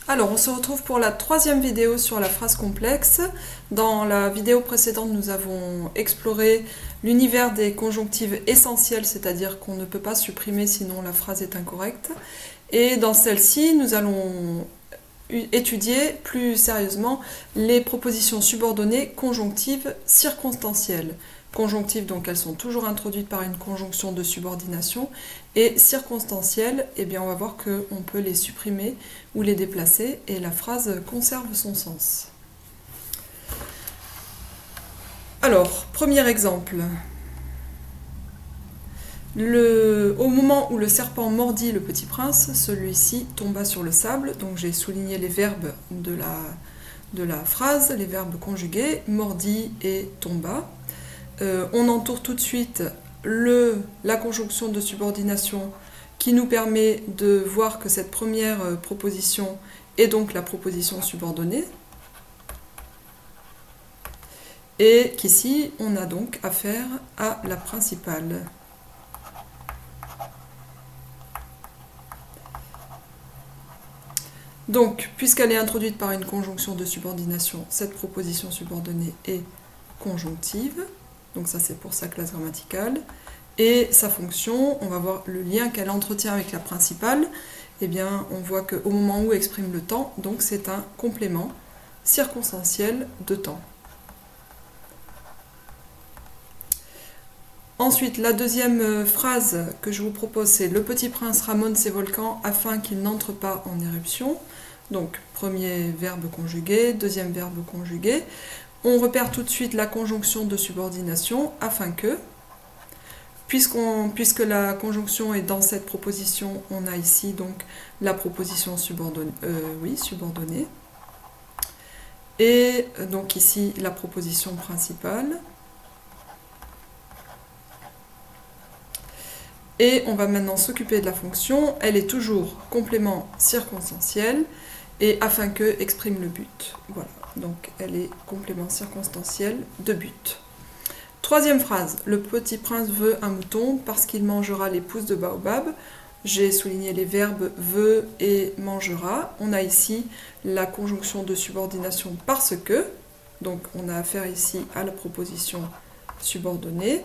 Alors, on se retrouve pour la troisième vidéo sur la phrase complexe. Dans la vidéo précédente, nous avons exploré l'univers des conjonctives essentielles, c'est-à-dire qu'on ne peut pas supprimer sinon la phrase est incorrecte. Et dans celle-ci, nous allons étudier plus sérieusement les propositions subordonnées conjonctives circonstancielles. Conjonctives, donc elles sont toujours introduites par une conjonction de subordination, et circonstancielles, eh bien on va voir qu'on peut les supprimer ou les déplacer et la phrase conserve son sens. Alors, premier exemple. Au moment où le serpent mordit le petit prince, celui-ci tomba sur le sable. Donc j'ai souligné les verbes de la phrase, les verbes conjugués, mordit et tomba. On entoure tout de suite la conjonction de subordination qui nous permet de voir que cette première proposition est donc la proposition subordonnée. Et qu'ici, on a donc affaire à la principale. Donc, puisqu'elle est introduite par une conjonction de subordination, cette proposition subordonnée est conjonctive. Donc ça, c'est pour sa classe grammaticale. Et sa fonction, on va voir le lien qu'elle entretient avec la principale. Eh bien, on voit qu'au moment où exprime le temps, donc c'est un complément circonstanciel de temps. Ensuite, la deuxième phrase que je vous propose, c'est « Le petit prince ramone ses volcans afin qu'ils n'entrent pas en éruption ». Donc, premier verbe conjugué, deuxième verbe conjugué. On repère tout de suite la conjonction de subordination, afin que, puisque la conjonction est dans cette proposition, on a ici donc la proposition subordonnée. Et donc ici, la proposition principale. Et on va maintenant s'occuper de la fonction. Elle est toujours complément circonstanciel et afin que exprime le but. Voilà, donc elle est complément circonstanciel de but. Troisième phrase, le petit prince veut un mouton parce qu'il mangera les pousses de baobab. J'ai souligné les verbes veut et mangera. On a ici la conjonction de subordination parce que. Donc on a affaire ici à la proposition subordonnée.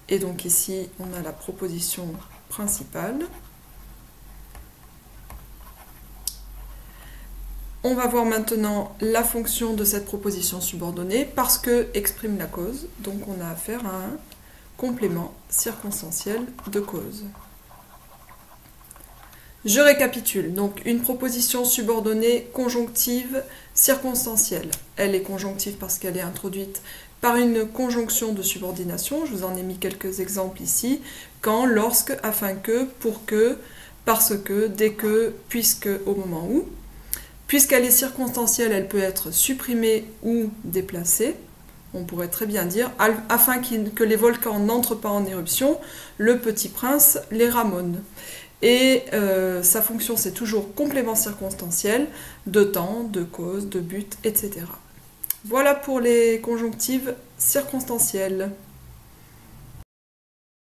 Et donc ici, on a la proposition principale. On va voir maintenant la fonction de cette proposition subordonnée parce que exprime la cause. Donc on a affaire à un complément circonstanciel de cause. Je récapitule. Donc une proposition subordonnée conjonctive circonstancielle. Elle est conjonctive parce qu'elle est introduite par une conjonction de subordination. Je vous en ai mis quelques exemples ici. Quand, lorsque, afin que, pour que, parce que, dès que, puisque, au moment où. Puisqu'elle est circonstancielle, elle peut être supprimée ou déplacée. On pourrait très bien dire, afin que les volcans n'entrent pas en éruption, le petit prince les ramone. Et sa fonction, c'est toujours complément circonstanciel, de temps, de cause, de but, etc. Voilà pour les conjonctives circonstancielles.